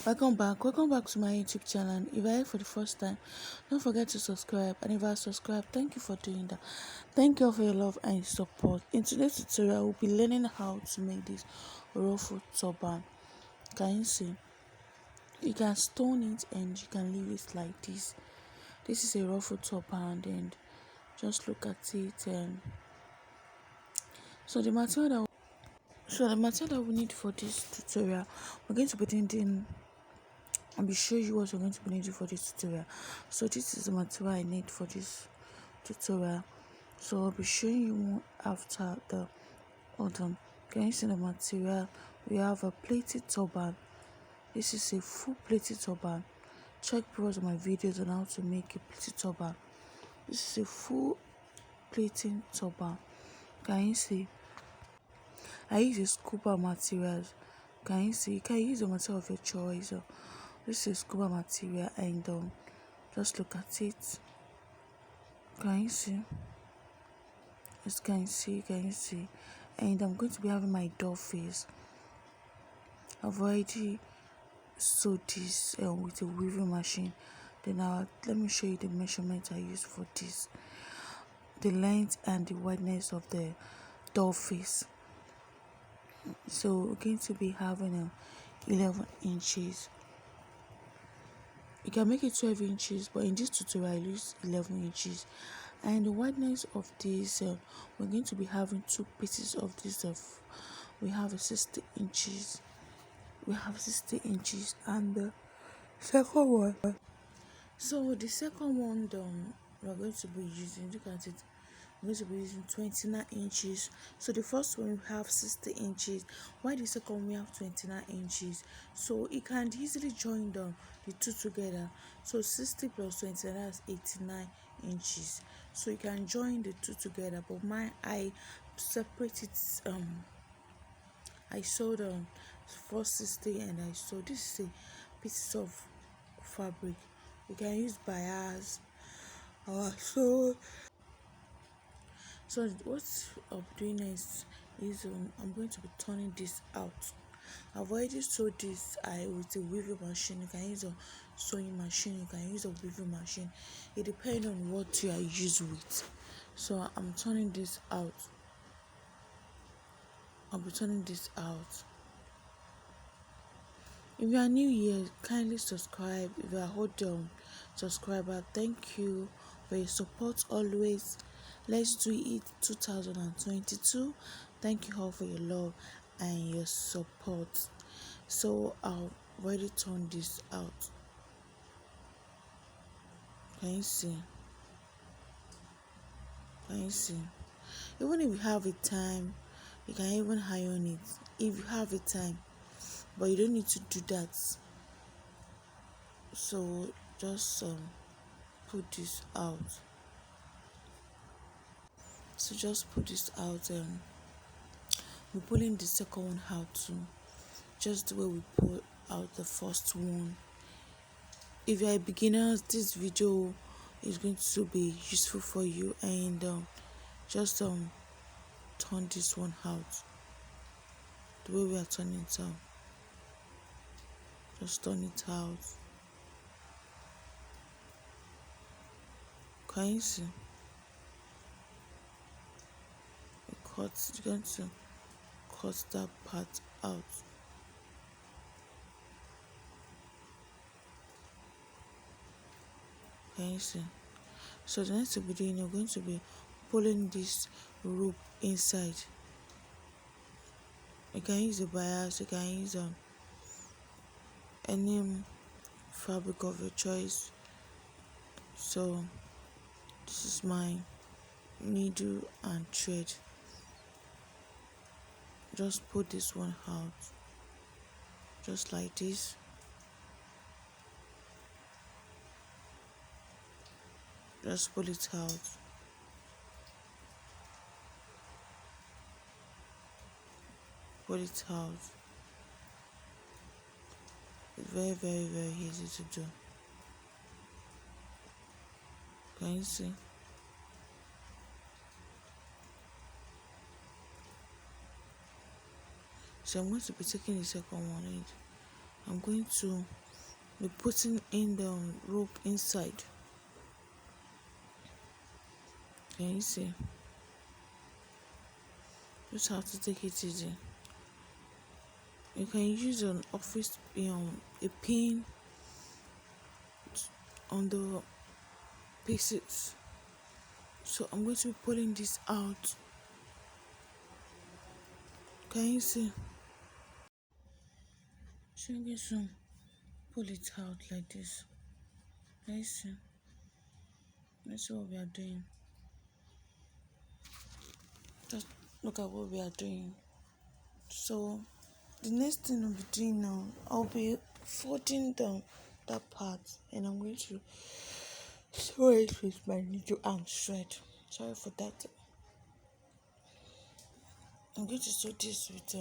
Welcome back to my YouTube channel. If you're here for the first time, don't forget to subscribe, and if you are subscribed, thank you for doing that. Thank you all for your love and support. In today's tutorial, we'll be learning how to make this ruffle turban. Can you see? You can stone it and you can leave it like this. This is a ruffle turban, and just look at it. And so the material that we need for this tutorial, we're going to be needing. I'll be showing you what we're going to be needing for this tutorial. So this is the material I need for this tutorial. So I'll be showing you after the other. Can you see the material? We have a pleated turban. This is a full pleated turban. Check previous of my videos on how to make a pleated turban. This is a full pleating turban. Can you see? I use a scuba materials. Can you see? You can use the material of your choice. This is scuba material, and just look at it. Can you see? Yes, can you see? And I'm going to be having my doll face. I've already sewed this with a weaving machine. Then let me show you the measurement I used for this, the length and the wideness of the doll face. So we're going to be having 11 inches. You can make it 12 inches, but in this tutorial I use 11 inches. And the wideness of this, we're going to be having two pieces of this. We have a 60 inches. We have 60 inches, and the second one. So the second one, we're going to be using. Look at it. I'm going to be using 29 inches. So the first one we have 60 inches, while the second one we have 29 inches. So you can easily join the two together. So 60 plus 29, that's 89 inches. So you can join the two together, but I separate it. I sewed first 60, and I sewed this is a piece of fabric. You can use bias or so what I'm doing is I'm going to be turning this out. I've already sewed this with a weaving machine. You can use a sewing machine, you can use a weaving machine. It depends on what you are used with. So I'm turning this out. I'll be turning this out. If you are new here, kindly subscribe. If you are old subscriber, thank you for your support always. Let's do it 2022. Thank you all for your love and your support. So I'll already turn this out. Can you see? Can you see? Even if you have a time, you can even iron it. If you have a time, but you don't need to do that. So just put this out. So just put this out. We're pulling the second one out too, just the way we pull out the first one. If you're a beginner, this video is going to be useful for you, and just turn this one out the way we are turning it out. Just turn it out. Can you see? You're going to cut that part out. Can you see? So the next thing we're doing, you're going to be pulling this rope inside. You can use a bias, you can use any fabric of your choice. So this is my needle and thread. Just put this one out, just like this. Just pull it out. Pull it out. It's very, very, very easy to do. Can you see? So I'm going to be taking the second one. I'm going to be putting in the rope inside. Can you see? Just have to take it easy. You can use an office a pin on the pieces. So I'm going to be pulling this out. Can you see? So I'm going to pull it out like this. Can you see? That's what we are doing. Just look at what we are doing. So the next thing I'll be doing now, I'll be folding down that part and I'm going to sew it with my needle and thread. Sorry for that. I'm going to sew this with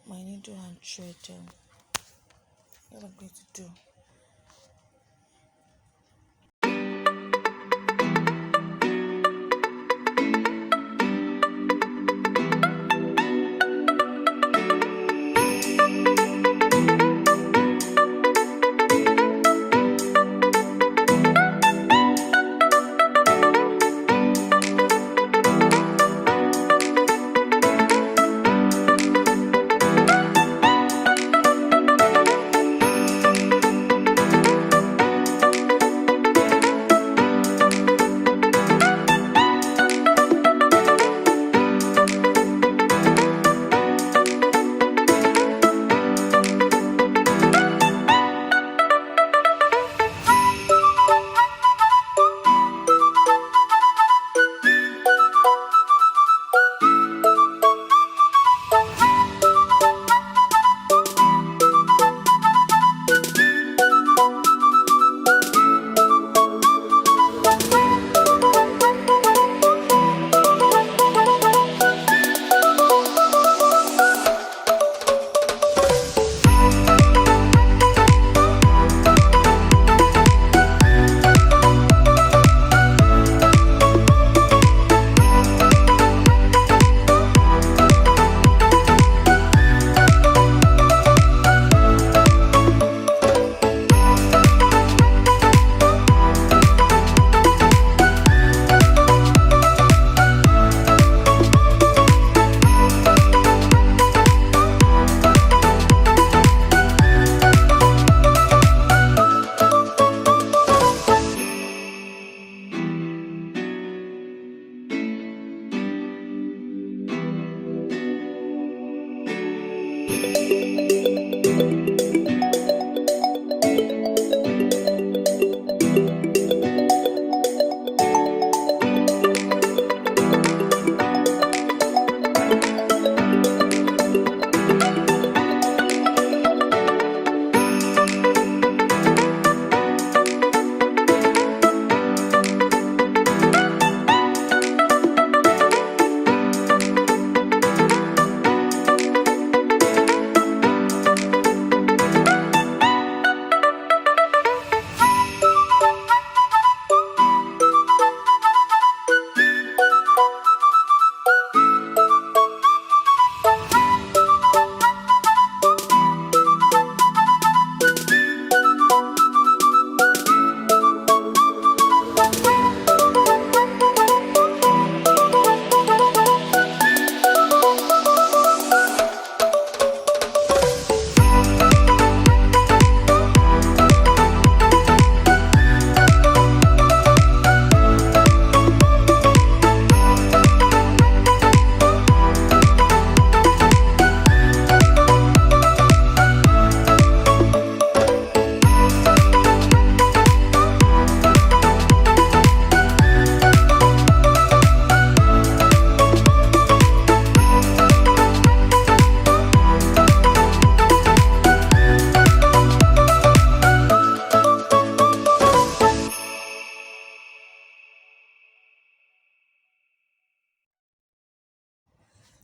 my needle and thread. What I'm going to do.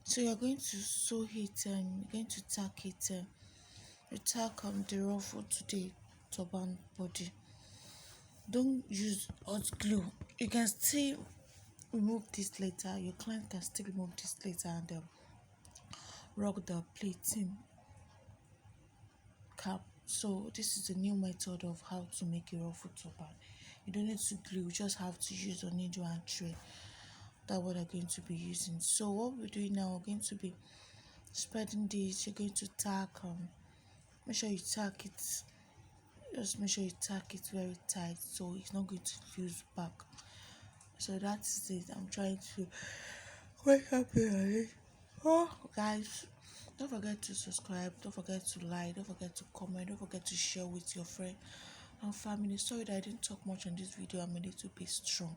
So you're going to sew it and you're going to tack it. You tack the ruffle to the turban body. Don't use hot glue. You can still remove this later. Your client can still remove this later and rock the pleating cap. So this is a new method of how to make a ruffle turban. You don't need to glue, you just have to use a needle and thread. That's what I'm going to be using. So what we're doing now, we're going to be spreading this. You're going to tack make sure you tack it, just make sure you tack it very tight so it's not going to lose back. So that is it. I'm trying to wake up here. Oh guys, don't forget to subscribe, don't forget to like, don't forget to comment, don't forget to share with your friend and family. Sorry that I didn't talk much on this video, I'm a little bit strong.